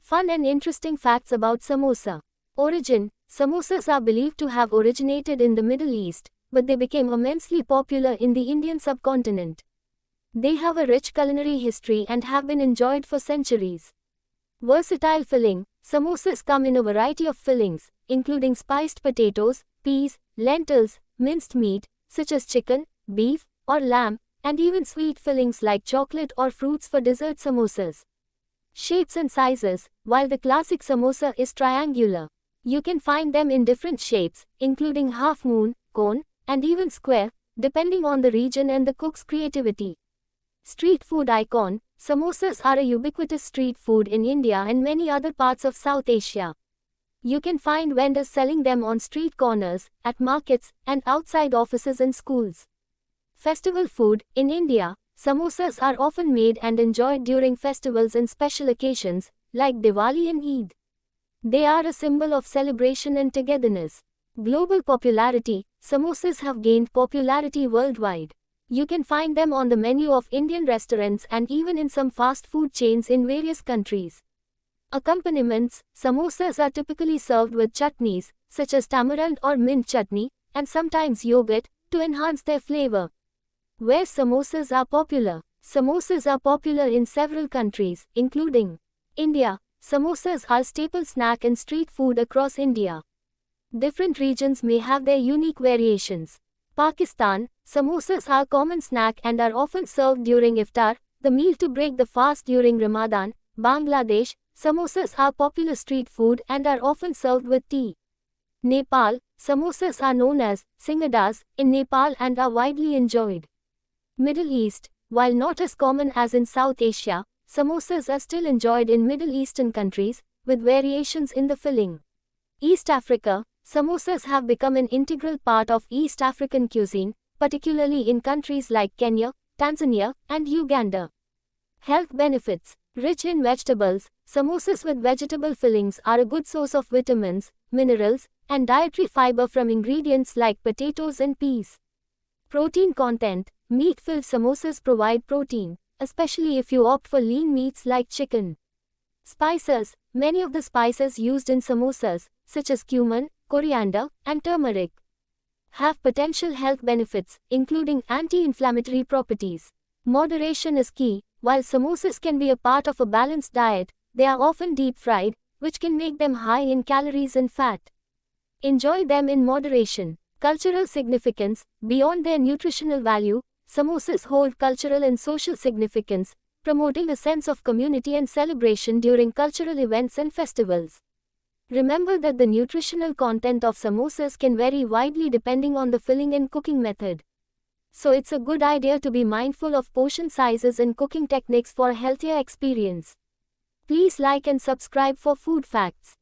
Fun and interesting facts about samosa. Origin: samosas are believed to have originated in the Middle East, but they became immensely popular in the Indian subcontinent. They have a rich culinary history and have been enjoyed for centuries. Versatile filling: samosas come in a variety of fillings, including spiced potatoes, peas, lentils, minced meat, such as chicken, beef, or lamb, and even sweet fillings like chocolate or fruits for dessert samosas. Shapes and sizes: while the classic samosa is triangular, you can find them in different shapes, including half moon, cone, and even square, depending on the region and the cook's creativity. Street food icon: samosas are a ubiquitous street food in India and many other parts of South Asia. You can find vendors selling them on street corners, at markets, and outside offices and schools. Festival food: in India, samosas are often made and enjoyed during festivals and special occasions, like Diwali and Eid. They are a symbol of celebration and togetherness. Global popularity: samosas have gained popularity worldwide. You can find them on the menu of Indian restaurants and even in some fast food chains in various countries. Accompaniments: samosas are typically served with chutneys, such as tamarind or mint chutney, and sometimes yogurt, to enhance their flavor. Where samosas are popular: samosas are popular in several countries, including India. Samosas are staple snack and street food across India. Different regions may have their unique variations. Pakistan: samosas are common snack and are often served during iftar, the meal to break the fast during Ramadan. Bangladesh: samosas are popular street food and are often served with tea. Nepal: samosas are known as singadas in Nepal and are widely enjoyed. Middle East: while not as common as in South Asia, samosas are still enjoyed in Middle Eastern countries, with variations in the filling. East Africa: samosas have become an integral part of East African cuisine, particularly in countries like Kenya, Tanzania, and Uganda. Health benefits: rich in vegetables, samosas with vegetable fillings are a good source of vitamins, minerals, and dietary fiber from ingredients like potatoes and peas. Protein content: meat-filled samosas provide protein, especially if you opt for lean meats like chicken. Spices: many of the spices used in samosas, such as cumin, coriander, and turmeric, have potential health benefits, including anti-inflammatory properties. Moderation is key. While samosas can be a part of a balanced diet, they are often deep-fried, which can make them high in calories and fat. Enjoy them in moderation. Cultural significance: beyond their nutritional value, samosas hold cultural and social significance, promoting a sense of community and celebration during cultural events and festivals. Remember that the nutritional content of samosas can vary widely depending on the filling and cooking method. So it's a good idea to be mindful of portion sizes and cooking techniques for a healthier experience. Please like and subscribe for food facts.